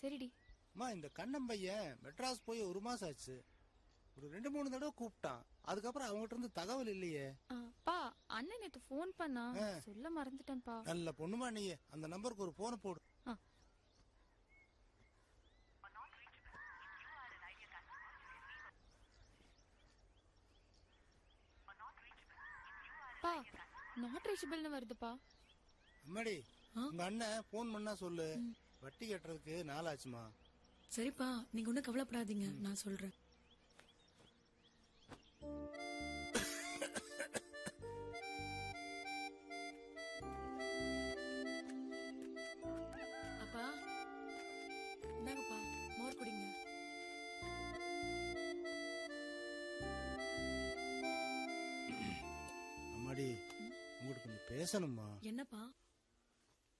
சரிடி. அம்மா இந்த கண்ணன் பையன் மெட்ராஸ் போய் 1 மாசம் ஆச்சு. ஒரு 2-3 தடவை கூப்பிட்டான். அதுக்கப்புறம் அவங்ககிட்ட இருந்து தகவல் இல்லையே. பா அண்ணன் நேத்து போன் பண்ணா, சொல்ல மறந்துட்டேன்ப்பா. நல்ல பொண்ணுமா நீ. அந்த நம்பருக்கு ஒரு போனை போடு. பா நாட் ரீச்சபிள்னு வருதுப்பா. அம்மாடி உங்க அண்ணன் போன் பண்ணா சொல்லு. வட்டி கட்டுறதுக்கு நாளாச்சுமா. சரிப்பா, நீங்க ஒன்னும் கவலைப்படாதீங்க, நான் சொல்றேன். அப்பா இந்தாங்கப்பா, மோர் குடிங்க. அம்மாடி உங்களுக்கு கொஞ்சம் பேசணுமா. என்னப்பா?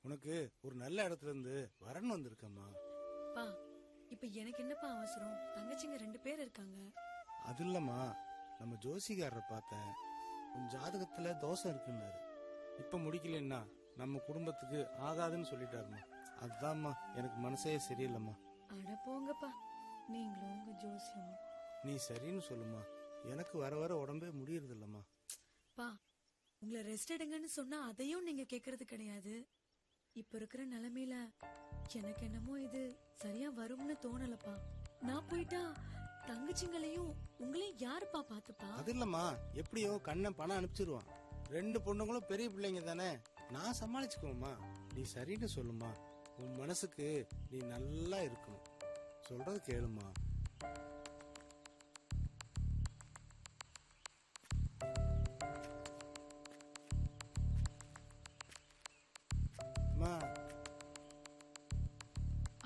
உனக்கு ஒரு நல்ல இடத்துல இருந்து வரன் வந்திருக்கம்மா. பா இப்ப எனக்கு என்னப்பா அவசரம்? தங்கச்சிங்க 2 பேர் இருக்காங்க. அது இல்லம்மா, நம்ம ஜோசிகாரரை பார்த்தேன். உன் ஜாதகத்துல தோஷம் இருக்குன்னாரு. இப்ப முடிக்கலன்னா நம்ம குடும்பத்துக்கு ஆகாதுன்னு சொல்லிட்டாருமா. அதுதான்மா எனக்கு மனசே சரியில்லைம்மா. அட போங்கப்பா, நீங்களும் உங்க ஜோசியமும். நீ சரின்னு சொல்லுமா. எனக்கு வர வர உடம்பே முடியறது இல்லம்மா. பா உங்களை ரெஸ்ட் எடுங்கன்னு சொன்னா அதையும் நீங்க கேக்குறது கிடையாது. இப்ப இருக்கிற நிலைமையில எனக்கு என்னமோ இது சரியா வரும்னு தோணலப்பா. நான் போயிட்டா தங்கச்சிங்களையும் உங்களையும் யாருப்பா பாத்துப்பா? அது இல்லம்மா, எப்படியோ கண்ணன் பணம் அனுப்பிச்சிருவான். 2 பொண்ணுங்களும் பெரிய பிள்ளைங்க தானே, நான் சமாளிச்சுக்குவோம்மா. நீ சரின்னு சொல்லுமா. உன் மனசுக்கு நீ நல்லா இருக்கணும். சொல்றது கேளுமா.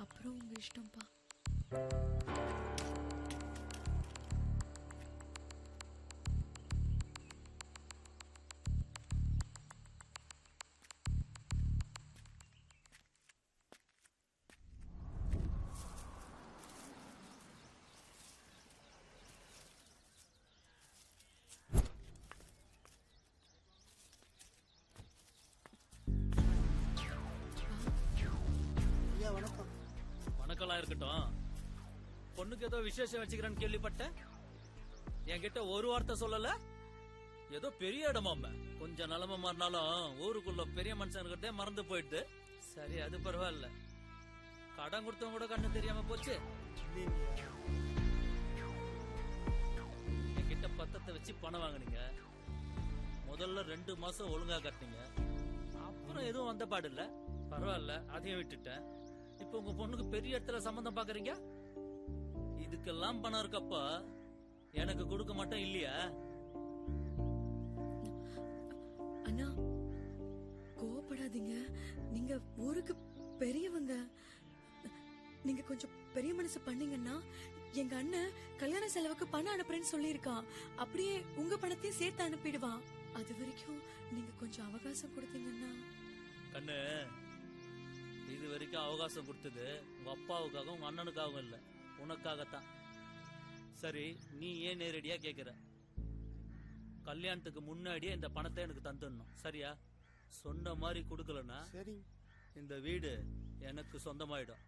அப்புறம் உங்க இஷ்டம்ப்பா. வணக்கம். வணக்கம்லாம் இருக்கட்டும். பொண்ணுக்கு ஏதோ விசேஷம் வச்சுக்கிறேன்னு கேள்விப்பட்டேன். என்கிட்ட ஒரு வார்த்தை சொல்லல. ஏதோ பெரிய இடமாம. கொஞ்சம் நிலைமை மாறினாலும் ஊருக்குள்ள பெரிய மனுஷன் இருக்கிறதே மறந்து போயிடுது. சரி, அது பரவாயில்ல. கடன் கொடுத்தவங்க கூட கண்ணு தெரியாம போச்சு. என்கிட்ட பத்தத்தை வச்சு பணம் வாங்கினீங்க. முதல்ல 2 மாசம் ஒழுங்கா கட்டினீங்க. அப்புறம் எதுவும் வந்த பாடு இல்ல. பரவாயில்ல, அதையும் விட்டுட்டேன். இப்ப உங்க பொண்ணுக்கு பெரிய இடத்துல சம்பந்தம் பாக்குறீங்க. இதுக்கெல்லாம் பணம் இருக்கப்ப எனக்கு கொடுக்க மாட்டேன் இல்லையா? அண்ணா கோவப்படாதீங்க. நீங்க ஊருக்கு பெரியவங்க. நீங்க கொஞ்சம் பெரிய மனசு பண்ணீங்கன்னா எங்க அண்ணன் கல்யாண செலவுக்கு பணம் அனுப்புறேன்னு சொல்லியிருக்கான். அப்படியே உங்க பணத்தையும் சேர்த்து அனுப்பிடுவான். அது வரைக்கும் நீங்க கொஞ்சம் அவகாசம் கொடுத்தீங்கன்னா. கண்ணு, இது வரைக்கும் அவகாசம் கொடுத்தது உங்க அப்பாவுக்காகவும் உங்க அண்ணனுக்காகவும் இல்ல, உனக்காகத்தான். சரி, நீ ஏன் நேரடியா கேக்குற? கல்யாணத்துக்கு முன்னாடியே இந்த பணத்தை எனக்கு தந்துடணும், சரியா? சொன்ன மாதிரி கொடுக்கலன்னா சரி, இந்த வீடு எனக்கு சொந்தமாயிடும்.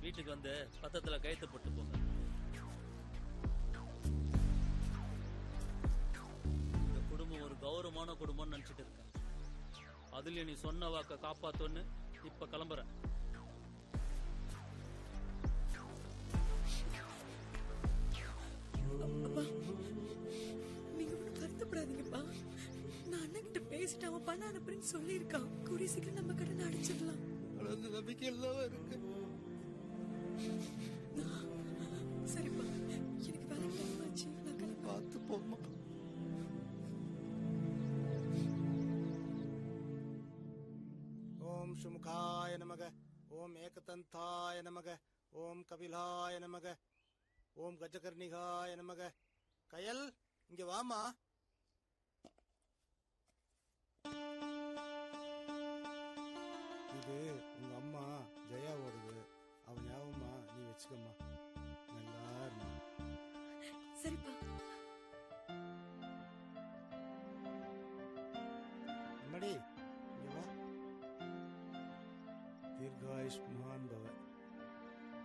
வீட்டுக்கு வந்து பத்திரத்துல கையெழுத்து போட்டு போங்க. இந்த குடும்பம் ஒரு கௌரவமான குடும்பம்னு நினைச்சிட்டு இருக்கேன். அதுல நீ சொன்ன வாக்க காப்பாத்தோன்னு இப்ப கிளம்புறேன். நீங்க ஒன்னும் வருத்தப்படாதீங்கப்பா. நான் அண்ணன் கிட்ட பேசிட்டு அவன் பணம் அனுப்புறேன்னு சொல்லியிருக்கான். கூடிய சீக்கிரம் நம்ம கடனை அடிச்சிடலாம். நம்பிக்கை எல்லாம் இருக்கு. சரிப்பா, எனக்கு வேலை டைம் ஆச்சு. நான் கிளம்புறேன். பார்த்து போமா. ஓம் சுமுகாய நமக, ஓம் ஏகதந்தாய நமக, ஓம் கபிலாய நமக, ஓம் கஜகர்ணிகாய நமக. கயல், இங்க வாமா. இது உங்க அம்மா ஜெயாவோடது. அவன் ஞாபகமா நீ வச்சுக்கம்மா. நல்லா இருமா. சரிப்பா. அம்மாடி, இங்க வா. தீர்காயுஷ்மான் பவ.